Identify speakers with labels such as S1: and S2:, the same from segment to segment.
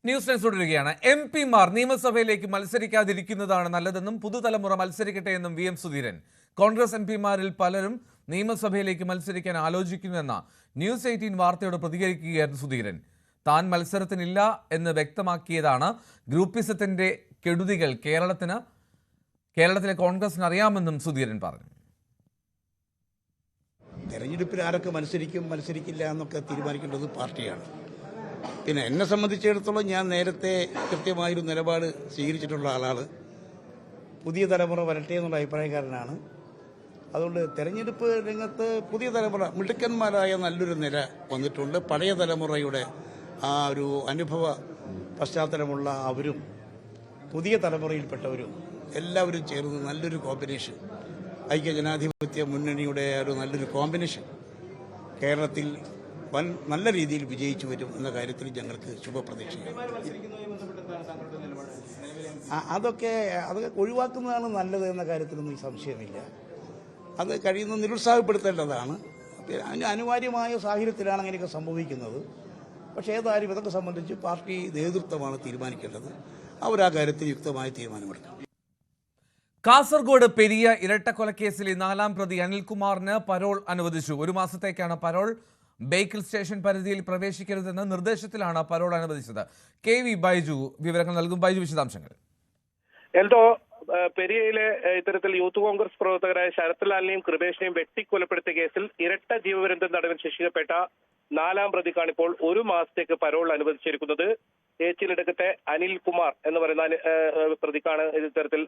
S1: News desk തുടരുകയാണ്. എംപിമാർ നിയമസഭയിലേക്ക് മത്സരിക്കാതിരിക്കുന്നതാണ് നല്ലതെന്നും പുതുതലമുറ മത്സരിക്കട്ടെ എന്നും വി എം സുധീരൻ. കോൺഗ്രസ് എംപിമാരിൽ പലരും നിയമസഭയിലേക്ക് മത്സരിക്കാൻ ആലോചിക്കുന്നുവെന്ന ന്യൂസ് 18 വാർത്തയോട് പ്രതികരിക്കുകയായിരുന്നു സുധീരൻ. താൻ മത്സരത്തിനില്ല എന്ന് വ്യക്തമാക്കിയതാണ്. ഗ്രൂപ്പിസത്തിന്റെ കെടുതികൾ കേരളത്തിലെ കോൺഗ്രസിന് അറിയാമെന്നും സുധീരൻ പറഞ്ഞു.
S2: തെരഞ്ഞെടുപ്പിൽ ആരൊക്കെ മത്സരിക്കില്ല എന്നൊക്കെ തീരുമാനിക്കേണ്ടത് പാർട്ടിയാണ്. പിന്നെ എന്നെ സംബന്ധിച്ചിടത്തോളം ഞാൻ നേരത്തെ കൃത്യമായൊരു നിലപാട് സ്വീകരിച്ചിട്ടുള്ള ആളാണ്. പുതിയ തലമുറ വരട്ടെ എന്നുള്ള അഭിപ്രായക്കാരനാണ്. അതുകൊണ്ട് തെരഞ്ഞെടുപ്പ് രംഗത്ത് പുതിയ തലമുറ മിടുക്കന്മാരായ നല്ലൊരു നിര വന്നിട്ടുണ്ട്. പഴയ തലമുറയുടെ ആ ഒരു അനുഭവ പശ്ചാത്തലമുള്ള അവരും പുതിയ തലമുറയിൽപ്പെട്ടവരും എല്ലാവരും ചേർന്ന് നല്ലൊരു കോമ്പിനേഷൻ, ഐക്യജനാധിപത്യ മുന്നണിയുടെ ഒരു നല്ലൊരു കോമ്പിനേഷൻ കേരളത്തിൽ നല്ല രീതിയിൽ വിജയിച്ചു വരും എന്ന കാര്യത്തിൽ ഞങ്ങൾക്ക് ശുഭപ്രതീക്ഷയാണ്. അതൊക്കെ ഒഴിവാക്കുന്നതാണ് നല്ലത് എന്ന കാര്യത്തിലൊന്നും സംശയമില്ല. അത് കഴിയുന്ന നിരുത്സാഹപ്പെടുത്തേണ്ടതാണ്. അതിന് അനിവാര്യമായ സാഹചര്യത്തിലാണ് അങ്ങനെയൊക്കെ സംഭവിക്കുന്നത്. പക്ഷേ ഏതായാലും ഇതൊക്കെ സംബന്ധിച്ച് പാർട്ടി നേതൃത്വമാണ് തീരുമാനിക്കേണ്ടത്. അവരാ കാര്യത്തിൽ യുക്തമായ തീരുമാനമെടുക്കും.
S1: കാസർഗോഡ് പെരിയ ഇരട്ടക്കൊലക്കേസിലെ 4ാം പ്രതി അനിൽകുമാറിന് പരോൾ അനുവദിച്ചു. 1 മാസത്തേക്കാണ് പരോൾ. ബേക്കൽ സ്റ്റേഷൻ പരിധിയിൽ പ്രവേശിക്കരുതെന്ന നിർദ്ദേശത്തിലാണ് പരോൾ അനുവദിച്ചത്. KV ബൈജു വിവരങ്ങൾ നൽകും. ബൈജു, വിശദാംശങ്ങൾ.
S3: പെരിയയിലെ ഇത്തരത്തിൽ യൂത്ത് കോൺഗ്രസ് പ്രവർത്തകരായ ശരത്ലാലിനെയും കൃപേഷിനെയും വെട്ടിക്കൊലപ്പെടുത്തിയ കേസിൽ ഇരട്ട ജീവപര്യന്തം തടവിൽ ശിക്ഷിക്കപ്പെട്ട 4ാം പ്രതിക്കാണ് ഇപ്പോൾ 1 മാസത്തേക്ക് പരോൾ അനുവദിച്ചിരിക്കുന്നത്. ഏച്ചിലിടക്കത്തെ അനിൽകുമാർ എന്ന് പറയുന്ന പ്രതിക്കാണ് ഇത്തരത്തിൽ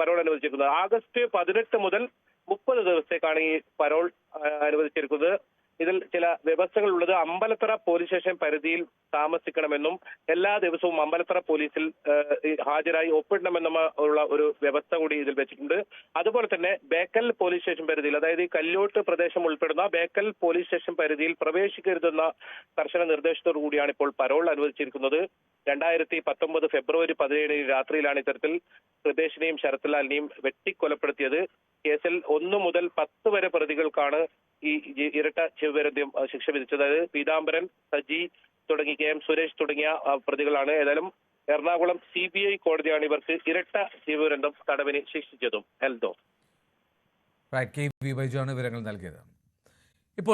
S3: പരോൾ അനുവദിച്ചിരിക്കുന്നത്. ആഗസ്റ്റ് 18 മുതൽ 30 ദിവസത്തേക്കാണ് ഈ പരോൾ അനുവദിച്ചിരിക്കുന്നത്. ഇതിൽ ചില വ്യവസ്ഥകൾ ഉള്ളത്. അമ്പലത്തറ പോലീസ് സ്റ്റേഷൻ പരിധിയിൽ താമസിക്കണമെന്നും എല്ലാ ദിവസവും അമ്പലത്തറ പോലീസിൽ ഹാജരായി ഒപ്പിടണമെന്നും ഉള്ള ഒരു വ്യവസ്ഥ കൂടി ഇതിൽ വെച്ചിട്ടുണ്ട്. അതുപോലെ തന്നെ ബേക്കൽ പോലീസ് സ്റ്റേഷൻ പരിധിയിൽ, അതായത് ഈ കല്ലോട്ട് പ്രദേശം ഉൾപ്പെടുന്ന ബേക്കൽ പോലീസ് സ്റ്റേഷൻ പരിധിയിൽ പ്രവേശിക്കരുതെന്ന കർശന നിർദ്ദേശത്തോടു കൂടിയാണ് ഇപ്പോൾ പരോൾ അനുവദിച്ചിരിക്കുന്നത്. 2019 ഫെബ്രുവരി 17 രാത്രിയിലാണ് ഇത്തരത്തിൽ കൃപേഷിനെയും ശരത്ലാലിനെയും വെട്ടിക്കൊലപ്പെടുത്തിയത്. കേസിൽ 1 മുതൽ 10 വരെ പ്രതികൾക്കാണ് ഈ ഇരട്ട ജീവപര്യന്തം ശിക്ഷ വിധിച്ചത്. അതായത് പീതാംബരൻ, സജി തുടങ്ങി KM സുരേഷ് തുടങ്ങിയ പ്രതികളാണ്. ഏതായാലും എറണാകുളം CBI കോടതിയാണ് ഇവർക്ക് ഇരട്ട ജീവപര്യന്തം തടവിന് ശിക്ഷിച്ചതും.
S1: KV ബൈജു ആണ് വിവരങ്ങൾ നൽകിയത്. ഇപ്പോൾ